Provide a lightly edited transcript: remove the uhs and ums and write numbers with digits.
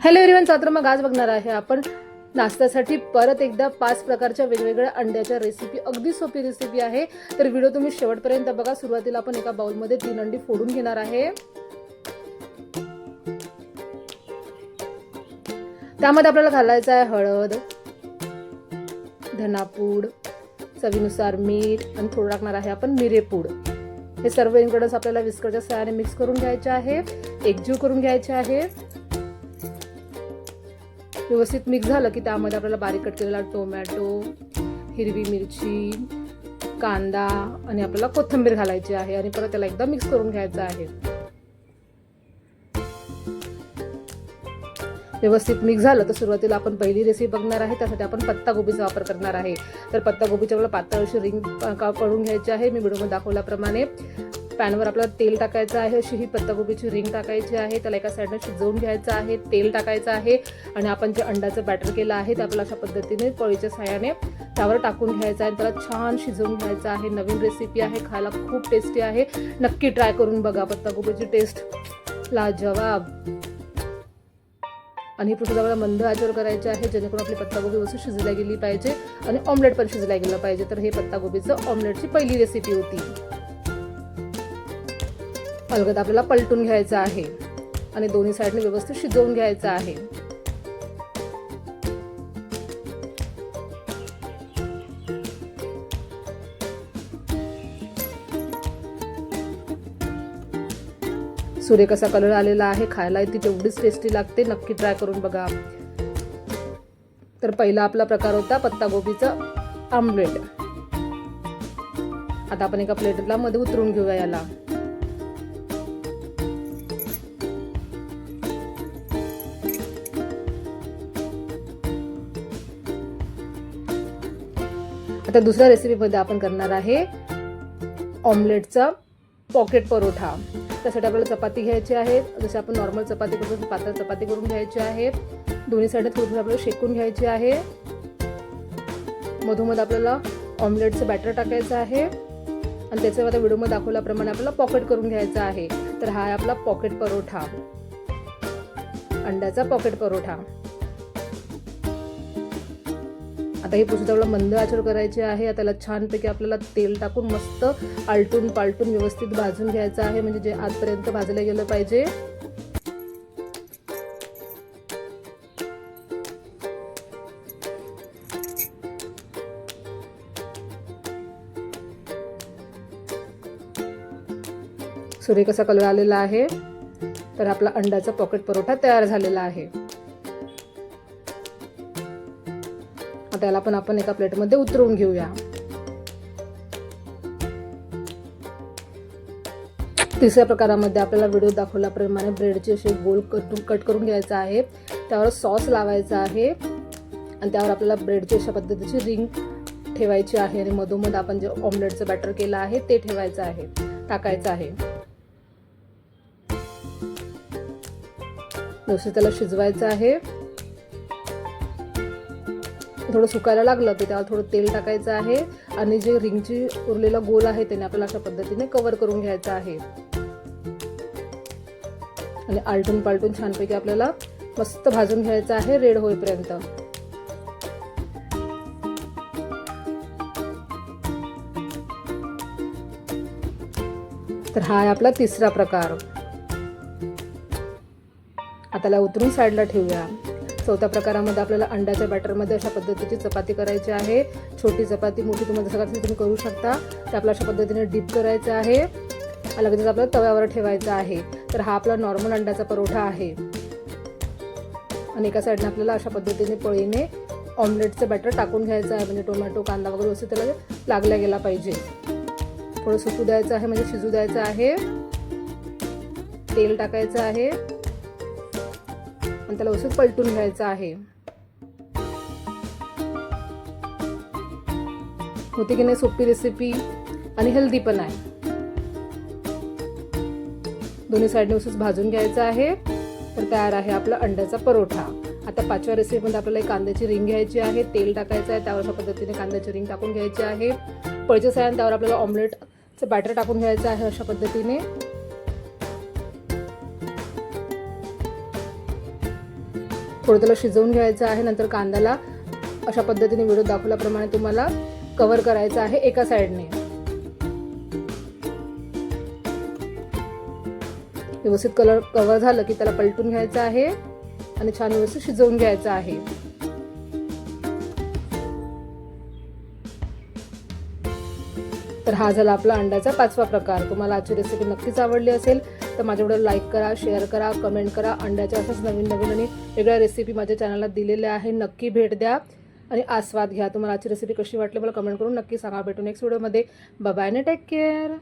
Hello everyone, तर मग आज बघणार आहे आपण नाश्त्यासाठी परत एकदा 5 प्रकारच्या वेगवेगळ्या अंड्याच्या रेसिपी. अगदी सोपी रेसिपी आहे, तर व्हिडिओ तुम्ही शेवटपर्यंत बघा. सुरुवातीला आपण एका बाउलमध्ये 3 अंडी फोडून घेणार आहे. त्यामध्ये आपल्याला घालायचं आहे हळद, धनापूड, चवीनुसार मीठ आणि थोडं टाकणार आहे आपण मिरेपूड. हे सर्व इन्ग्रेडियंट्स आपल्याला विस्करच्या सहाय्याने मिक्स करून घ्यायचे आहे, एकजीव करून घ्यायचे आहे. व्यवस्थित मिक्स झालं की त्यामध्ये आपल्याला बारीक कट केलेला टोमॅटो, हिरवी मिरची, कांदा आणि आपल्याला कोथिंबीर घालायची आहे आणि परत त्याला एकदा मिक्स करून घ्यायचं आहे. व्यवस्थित मिक्स झालं तर सुरुवातीला आपण पहिली रेसिपी बघणार आहे. त्यासाठी आपण पत्तागोबीचा वापर करणार आहे. तर पत्तागोबीची आपल्याला पातळ अशी रिंग करून घ्यायची आहे. मी व्हिडिओमध्ये दाखवल्याप्रमाणे पॅनवर आपल्याला तेल टाकायचं आहे. अशी ही पत्तागोबीची रिंग टाकायची आहे. त्याला एका साईडने शिजवून घ्यायचं आहे. तेल टाकायचं आहे आणि आपण जे अंड्याचं बॅटर केलं आहे ते आपल्याला अशा पद्धतीने पळीच्या सहाय्याने त्यावर टाकून घ्यायचं आहे आणि त्याला छान शिजवून घ्यायचं आहे. नवीन रेसिपी आहे, खायला खूप टेस्टी आहे. नक्की ट्राय करून बघा. पत्तागोबीची टेस्ट लाजवाब. आणि ही प्रोसेस आपल्याला मंद आचेवर करायची आहे, जेणेकरून आपली पत्तागोबी वस्तू शिजल्या गेली पाहिजे आणि ऑमलेट पण शिजल्या गेलं पाहिजे. तर हे पत्तागोबीचं ऑमलेटची पहिली रेसिपी होती. अलगद आपल्याला पलटून घ्यायचं आहे आणि दोन्ही साईडने व्यवस्थित शिजवून घ्यायचं आहे. सूर्य कसा कलर आलेला आहे, खायला ती तेवढीच टेस्टी लागते. नक्की ट्राय करून बघा. तर पहिला आपला प्रकार होता पत्तागोबीचं आमलेट. आता आपण एका प्लेटला मध्ये उतरून घेऊया याला. आता दुसऱ्या रेसिपीमध्ये आपण करणार आहे ऑमलेटचा पॉकेट परोठा. त्यासाठी आपल्याला चपाती घ्यायची आहे. जशी आपण नॉर्मल चपाती करतो पातळ चपाती करून घ्यायची आहे. दोन्ही साईडने थोडी आपल्याला शेकून घ्यायची आहे. मधोमध आपल्याला ऑमलेटचं बॅटर टाकायचं आहे आणि त्याच्यावर आता व्हिडिओमध्ये दाखवल्याप्रमाणे आपल्याला पॉकेट करून घ्यायचं आहे. तर हा आहे आपला पॉकेट परोठा, अंड्याचा पॉकेट परोठा. आता ही प्रोसेस आपल्याला मंद आचेवर करायची आहे. त्याला छानपैकी आपल्याला तेल टाकून मस्त आलटून पालटून व्यवस्थित भाजून घ्यायचं आहे, म्हणजे जे आतपर्यंत भाजलं गेलं पाहिजे. सूर्य कसा कलर आलेला आहे. तर आपला अंड्याचा पॉकेट परोठा तयार झालेला आहे. त्याला पण आपण एका प्लेटमध्ये उतरवून घेऊया. तिसऱ्या प्रकारामध्ये आपल्याला व्हिडिओ दाखवल्याप्रमाणे ब्रेडचे असे गोल कट करून घ्यायचा आहे. त्यावर सॉस लावायचा आहे आणि त्यावर आपल्याला ब्रेडची अशा पद्धतीची रिंग ठेवायची आहे आणि मधोमध आपण जे ऑमलेटचं बॅटर केलं आहे ते ठेवायचं आहे, टाकायचं आहे. व्यवस्थित त्याला शिजवायचं आहे. थोडं सुकायला लागलं की त्यावर थोडं तेल टाकायचं आहे आणि जे रिंगची उरलेला गोल आहे त्याने आपल्याला अशा पद्धतीने कव्हर करून घ्यायचं आहे आणि आलटून पालटून छानपैकी आपल्याला मस्त भाजून घ्यायचं आहे रेड होईपर्यंत. तर हा आहे आपला तिसरा प्रकार. आता त्याला उतरून साईडला ठेवूया. चौथ्या प्रकारामध्ये आपल्याला अंड्याच्या बॅटरमध्ये अशा पद्धतीची चपाती करायची आहे. छोटी चपाती, मोठी तुम्हाला जसं का तुम्ही करू शकता. ते आपल्याला अशा पद्धतीने डीप करायचं आहे. लगेच आपल्याला तव्यावर ठेवायचं आहे. तर हा आपला नॉर्मल अंड्याचा परोठा आहे आणि एका साईडने आपल्याला अशा पद्धतीने पळीने ऑमलेटचं बॅटर टाकून घ्यायचं आहे, म्हणजे टोमॅटो, कांदा वगैरे व्यवस्थित त्याला लागला गेला पाहिजे. थोडं सुकू द्यायचं आहे, म्हणजे शिजू द्यायचं आहे. तेल टाकायचं आहे आणि त्याला व्यवस्थित पलटून घ्यायचं आहे. होती की नाही सोपी रेसिपी आणि हेल्दी पण आहे. दोन्ही साईडने व्यवस्थित भाजून घ्यायचं आहे. तर तयार आहे आपला अंड्याचा परोठा. आता पाचव्या रेसिपीमध्ये आपल्याला एक कांद्याची रिंग घ्यायची आहे. तेल टाकायचं आहे, त्यावर अशा पद्धतीने कांद्याची रिंग टाकून घ्यायची आहे. पळीच्या साह्याने त्यावर आपल्याला ऑमलेटचं बॅटर टाकून घ्यायचं आहे अशा पद्धतीने. थोडं त्याला शिजवून घ्यायचं आहे. नंतर कांद्याला अशा पद्धतीने व्हिडिओ दाखवल्याप्रमाणे तुम्हाला कव्हर करायचं आहे एका साईडने. व्यवस्थित कव्हर झालं की त्याला पलटून घ्यायचं आहे आणि छान व्यवस्थित शिजवून घ्यायचं आहे. तर हा झाला आपला अंड्याचा 5वा प्रकार. तुम्हाला आजची रेसिपी नक्कीच आवडली असेल तर माझ्या व्हिडिओला लाईक करा, शेअर करा, कमेंट करा. अंड्याच्या अशाच नवीन आणि वेगळ्या रेसिपी माझ्या चॅनलला दिलेल्या आहे. नक्की भेट द्या आणि आस्वाद घ्या. तुम्हाला आजची रेसिपी कशी वाटली मला कमेंट करून नक्की सांगा. भेटू नेक्स्ट व्हिडिओमध्ये. बाय बाय आणि टेक केअर.